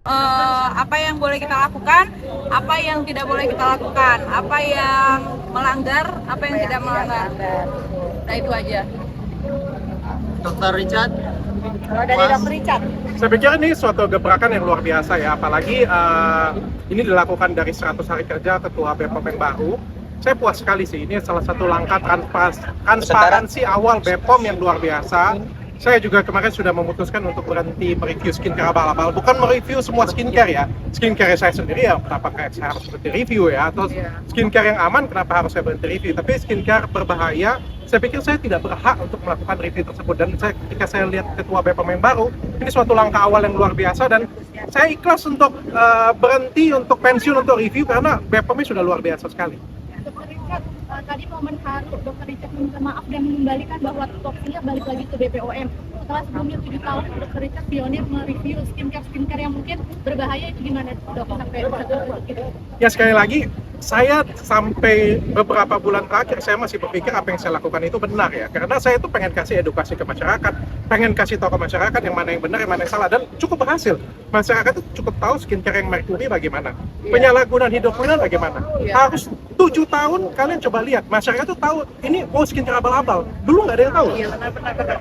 Apa yang boleh kita lakukan, apa yang tidak boleh kita lakukan, apa yang melanggar, apa yang tidak melanggar. Nah itu aja. Dokter Richard. Kalau dari Dokter Richard. Saya pikir ini suatu gebrakan yang luar biasa ya, apalagi ini dilakukan dari 100 hari kerja Ketua BPOM yang baru. Saya puas sekali sih, ini salah satu langkah transparansi awal BPOM yang luar biasa. Saya juga kemarin sudah memutuskan untuk berhenti mereview skincare abal-abal, bukan mereview semua skincare ya. Skincare saya sendiri ya, kenapa saya harus berhenti review ya, atau skincare yang aman kenapa harus saya berhenti review. Tapi skincare berbahaya, saya pikir saya tidak berhak untuk melakukan review tersebut. Dan ketika saya lihat Ketua BPOM yang baru, ini suatu langkah awal yang luar biasa, dan saya ikhlas untuk berhenti, untuk pensiun untuk review, karena BPOM-nya sudah luar biasa sekali. Dokter Richard, tadi momen haru Dokter Richard minta maaf dan mengembalikan bahwa toksinya balik lagi ke BPOM. Setelah sebelumnya 7 tahun, Dokter Richard pionir mereview skincare yang mungkin berbahaya, itu gimana dok sampai gitu? Ya sekali lagi, saya sampai beberapa bulan terakhir saya masih berpikir apa yang saya lakukan itu benar ya, karena saya itu pengen kasih edukasi ke masyarakat, pengen kasih tahu ke masyarakat yang mana yang benar, yang mana yang salah, dan cukup berhasil. Masyarakat itu cukup tahu skincare yang merkuri bagaimana, penyalahgunaan hidroquinone bagaimana. Harus 7 tahun kalian coba lihat, masyarakat tuh tahu ini skincare abal-abal. Dulu nggak ada yang tahu.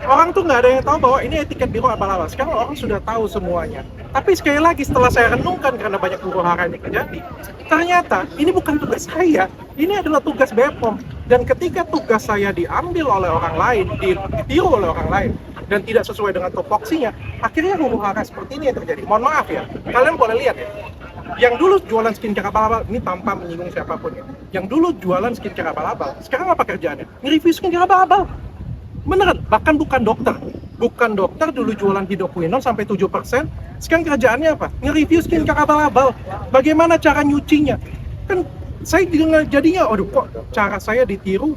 Orang tuh nggak ada yang tahu bahwa ini etiket biru abal-abal. Sekarang orang sudah tahu semuanya. Tapi sekali lagi setelah saya renungkan, karena banyak huru-hara yang terjadi, ternyata ini bukan tugas saya, ini adalah tugas BPOM. Dan ketika tugas saya diambil oleh orang lain, ditiru oleh orang lain, dan tidak sesuai dengan tupoksinya, akhirnya huru-hara seperti ini yang terjadi. Mohon maaf ya, kalian boleh lihat ya, yang dulu jualan skincare abal-abal, ini tanpa menyinggung siapapun ya, yang dulu jualan skincare abal-abal, sekarang apa kerjaannya? Nge-review skincare abal-abal. Beneran, bahkan bukan dokter dulu jualan hidroquinone sampai 7%, sekarang kerjaannya apa? Nge-review skincare abal-abal. Bagaimana cara nyucinya? Kan saya jadinya, aduh kok cara saya ditiru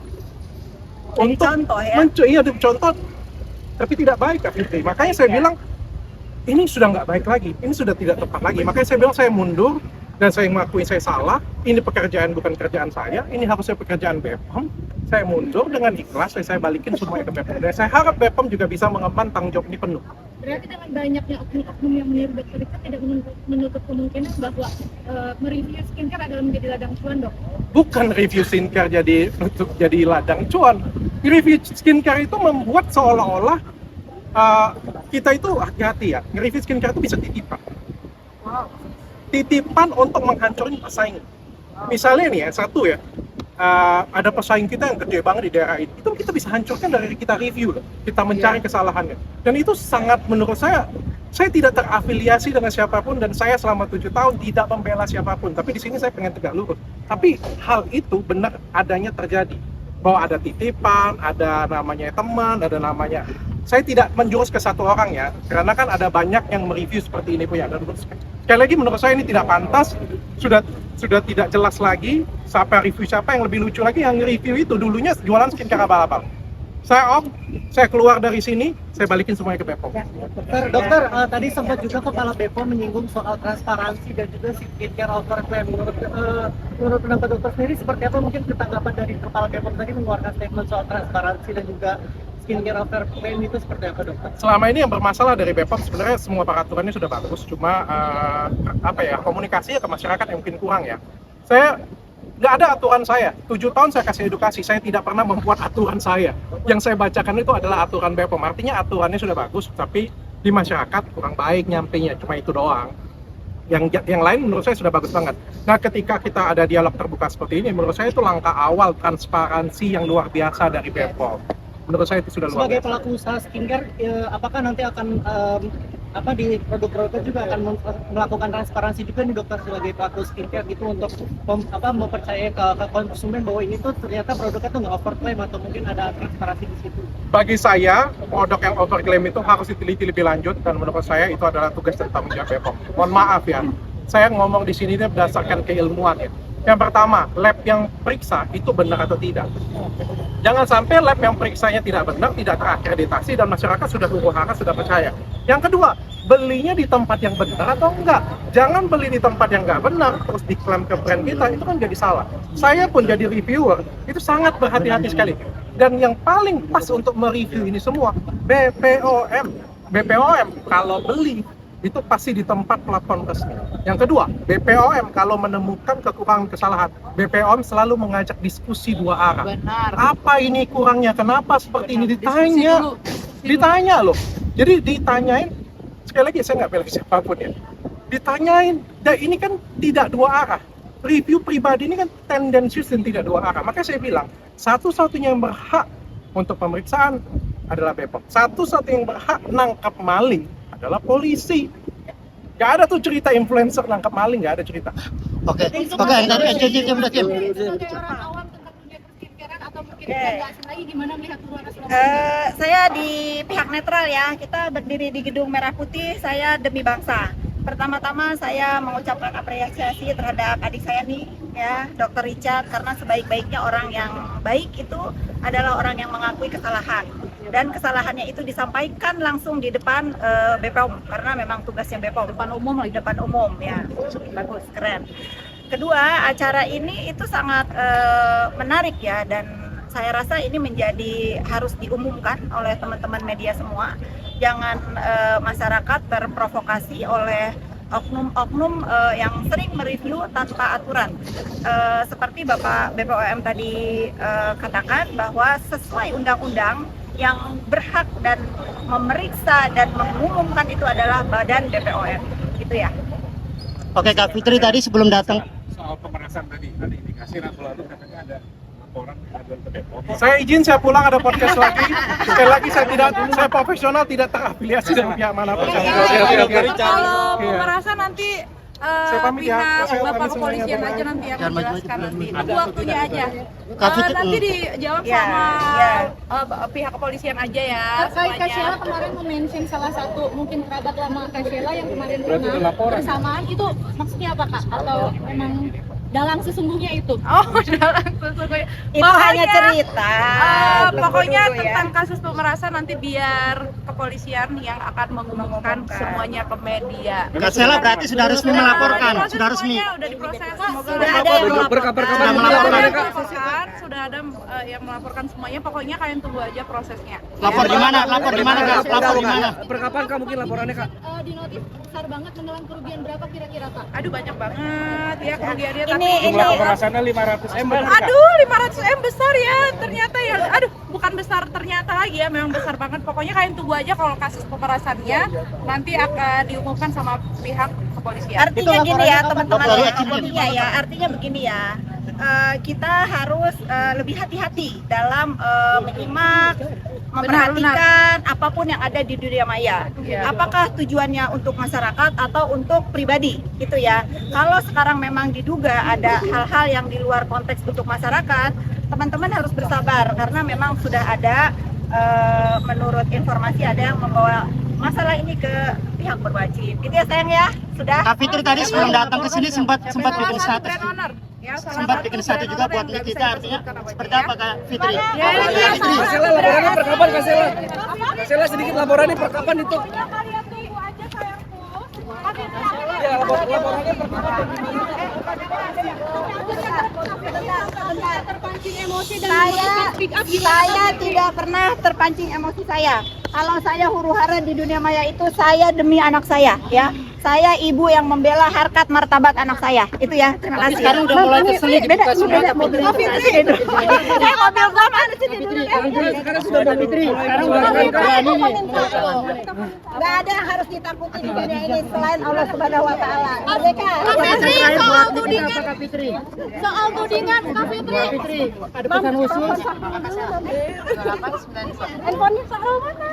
untuk contoh ya? iya, contoh, tapi tidak baik Kak Fitri. Makanya saya bilang, ini sudah nggak baik lagi, ini sudah tidak tepat lagi. Makanya saya bilang saya mundur, dan saya mengakui saya salah. Ini pekerjaan bukan kerjaan saya, ini harusnya pekerjaan BPOM. Saya mundur dengan ikhlas, saya balikin semuanya ke BPOM. Dan saya harap BPOM juga bisa mengemban tanggung jawab ini penuh. Berarti dengan banyaknya oknum-oknum yang meniru Dokter Richard tidak menutup kemungkinan bahwa mereview skincare adalah menjadi ladang cuan, dok? Bukan review skincare jadi ladang cuan. Review skincare itu membuat seolah-olah kita itu hati-hati ya. Review skincare itu bisa titipan. Titipan untuk menghancurin pesaing. Misalnya nih ya, satu ya, ada pesaing kita yang gede banget di daerah ini, itu kita bisa hancurkan dari kita review loh. Kita mencari kesalahannya. Dan itu sangat, menurut saya tidak terafiliasi dengan siapapun, dan saya selama 7 tahun tidak membela siapapun. Tapi di sini saya pengen tegak lurus. Tapi hal itu benar adanya terjadi. Bahwa ada titipan, ada namanya teman, ada namanya. Saya tidak menjurus ke satu orang ya, karena kan ada banyak yang mereview seperti ini punya. Dan sekali lagi menurut saya ini tidak pantas, sudah tidak jelas lagi siapa yang lebih lucu lagi. Yang review itu dulunya jualan skincare abal-abal. Saya keluar dari sini, saya balikin semuanya ke BPOM. Dokter, tadi sempat juga Kepala BPOM menyinggung soal transparansi dan juga skincare overclaim. Menurut pendapat dokter sendiri seperti apa mungkin ketanggapan dari Kepala BPOM tadi mengeluarkan statement soal transparansi dan juga skincare overclaim itu seperti apa, dokter? Selama ini yang bermasalah dari BPOM sebenarnya semua peraturannya sudah bagus, cuma komunikasinya ke masyarakat yang mungkin kurang ya. Saya nggak ada aturan saya, 7 tahun saya kasih edukasi, saya tidak pernah membuat aturan saya. Yang saya bacakan itu adalah aturan BPOM, artinya aturannya sudah bagus, tapi di masyarakat kurang baik nyampainya, cuma itu doang. Yang lain menurut saya sudah bagus banget. Nah, ketika kita ada dialog terbuka seperti ini, menurut saya itu langkah awal transparansi yang luar biasa dari BPOM. Menurut saya itu sudah luar biasa. Sebagai pelaku usaha skincare, apakah nanti akan di produk-produknya juga akan melakukan transparansi juga nih dokter sebagai pelaku skincare gitu untuk mempercayai ke konsumen bahwa ini tuh ternyata produknya tuh nggak overclaim atau mungkin ada transparansi di situ. Bagi saya, produk yang overclaim itu harus diteliti lebih lanjut, dan menurut saya itu adalah tugas dan tanggung jawab BPOM. Mohon maaf ya, saya ngomong di sini berdasarkan keilmuan ya. Yang pertama, lab yang periksa itu benar atau tidak. Jangan sampai lab yang periksanya tidak benar, tidak terakreditasi, dan masyarakat sudah huru-hara, sudah percaya. Yang kedua, belinya di tempat yang benar atau enggak. Jangan beli di tempat yang enggak benar, terus diklaim ke brand kita, itu kan jadi salah. Saya pun jadi reviewer, itu sangat berhati-hati sekali. Dan yang paling pas untuk mereview ini semua, BPOM. BPOM kalau beli itu pasti di tempat pelapor resmi. Yang kedua, BPOM kalau menemukan kekurangan kesalahan, BPOM selalu mengajak diskusi dua arah. Benar. Apa ini kurangnya? Kenapa seperti ini? Diskusi Ditanya, dulu. ditanya loh. Jadi ditanyain, sekali lagi saya nggak pilih siapapun ya. Ditanyain, dan ini kan tidak dua arah. Review pribadi ini kan tendensius dan tidak dua arah. Makanya saya bilang, satu-satunya yang berhak untuk pemeriksaan adalah BPOM. Satu-satunya yang berhak nangkap maling adalah polisi. Gak ada tuh cerita influencer nangkap maling, gak ada cerita. Oke, yang tadi Kim. Sebagai orang awam tentang dunia perskincarean atau mungkin nggak asing lagi, gimana melihat Purwanas selama Saya di pihak netral ya, kita berdiri di Gedung Merah Putih, saya demi bangsa. Pertama-tama saya mengucapkan apresiasi terhadap adik saya nih ya, Dr. Richard, karena sebaik-baiknya orang yang baik itu adalah orang yang mengakui kesalahan. Dan kesalahannya itu disampaikan langsung di depan BPOM, karena memang tugasnya BPOM. Depan umum ya, bagus, keren. Kedua, acara ini itu sangat menarik ya, dan saya rasa ini menjadi harus diumumkan oleh teman-teman media semua. Jangan masyarakat terprovokasi oleh oknum-oknum yang sering mereview tanpa aturan. Seperti Bapak BPOM tadi katakan bahwa sesuai undang-undang yang berhak dan memeriksa dan mengumumkan itu adalah Badan BPOM. Gitu ya. Oke, Kak Fitri tadi sebelum datang. Soal pemerasan tadi, ada indikasi Rabu lalu katanya ada laporan pengaduan ke BPOM. Saya izin, saya pulang, ada podcast lagi. Sekali lagi saya profesional, tidak terafiliasi dengan pihak manapun. Kalau Iya. pemerasan nanti Saya pamit ya. pihak Saya Bapak pamit semuanya. kepolisian aja nanti yang Jangan maju-maju menjelaskan dulu. nanti. Tunggu waktunya aja. Nanti dijawab Ya, sama ya. pihak kepolisian aja ya. Terkait Kak Sheila semuanya. kemarin mention salah satu mungkin kerabat lama Kak Sheila yang kemarin pernah bersamaan, itu maksudnya apa Kak? Atau memang dalam sesungguhnya itu? Oh, dalam sesungguhnya. Itu Pokoknya, hanya cerita. Tunggu pokoknya dulu ya. tentang kasus pemerasan nanti biar kepolisian yang akan mengumumkan semuanya ke media. Kak Sheila berarti sudah resmi melaporkan, Proses sudah resmi. semuanya udah diproses. Semoga Sudah ada yang Sudah melaporkan. Sudah ada yang melaporkan semuanya. Pokoknya kalian tunggu aja prosesnya. Lapor di mana? Lapor di mana, Kak? Lapor di mana? Perkapan Kak mungkin laporannya Kak? Di notis besar banget, menelan kerugian berapa kira-kira Kak? Aduh, banyak banget ya kerugiannya. Ini Pemerasannya 500 M. Aduh, 500 M besar ya ternyata ya. Aduh, bukan besar ternyata lagi ya, memang besar banget. Pokoknya kalian tunggu aja kalau kasus pemerasannya nanti akan diumumkan sama pihak kepolisian. Artinya gini ya teman-teman, laporannya artinya begini ya, kita harus lebih hati-hati dalam menyimak, memperhatikan apapun yang ada di dunia maya. Iya. Apakah tujuannya untuk masyarakat atau untuk pribadi, gitu ya. Kalau sekarang memang diduga ada hal-hal yang di luar konteks untuk masyarakat, teman-teman harus bersabar karena memang sudah ada menurut informasi ada yang membawa masalah ini ke pihak berwajib. Itu ya sayang ya, sudah. Kak Fitri tadi sebelum datang ke sini sempat bikin status. Brand owner. Ya, salah Sempat satu bikin brand status juga owner buat yang nggak kita, bisa artinya disebutkan namanya, seperti ya. apa Kak Fitri? Ya, ya, Kak Sheila laporannya perkapan Kak Sheila? Kak Sheila sedikit laporannya perkapan itu? Ya, laporannya perkapan? Terpancing emosi dan Saya speak up tidak pernah terpancing emosi saya. Kalau saya huru-hara di dunia maya itu saya demi anak saya ya. Saya ibu yang membela harkat martabat anak saya. Itu ya. Terima kasih. Sekarang udah mulai terselip Beda, dibuka semua beda, mobil. mobil gua mana sih di dulu ya? Sekarang sudah Mbak Fitri. Sekarang udah Gak ada yang harus ditakuti di dunia ini selain Allah Subhanahu wa taala. Merdeka. Kak Fitri, soal tudingan, Kak Fitri? soal tudingan Kak Fitri. Fitri, ada pesan khusus? Handphonenya soal mana?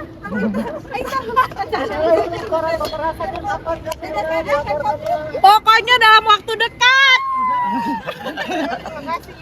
Pokoknya dalam waktu dekat. Terima kasih.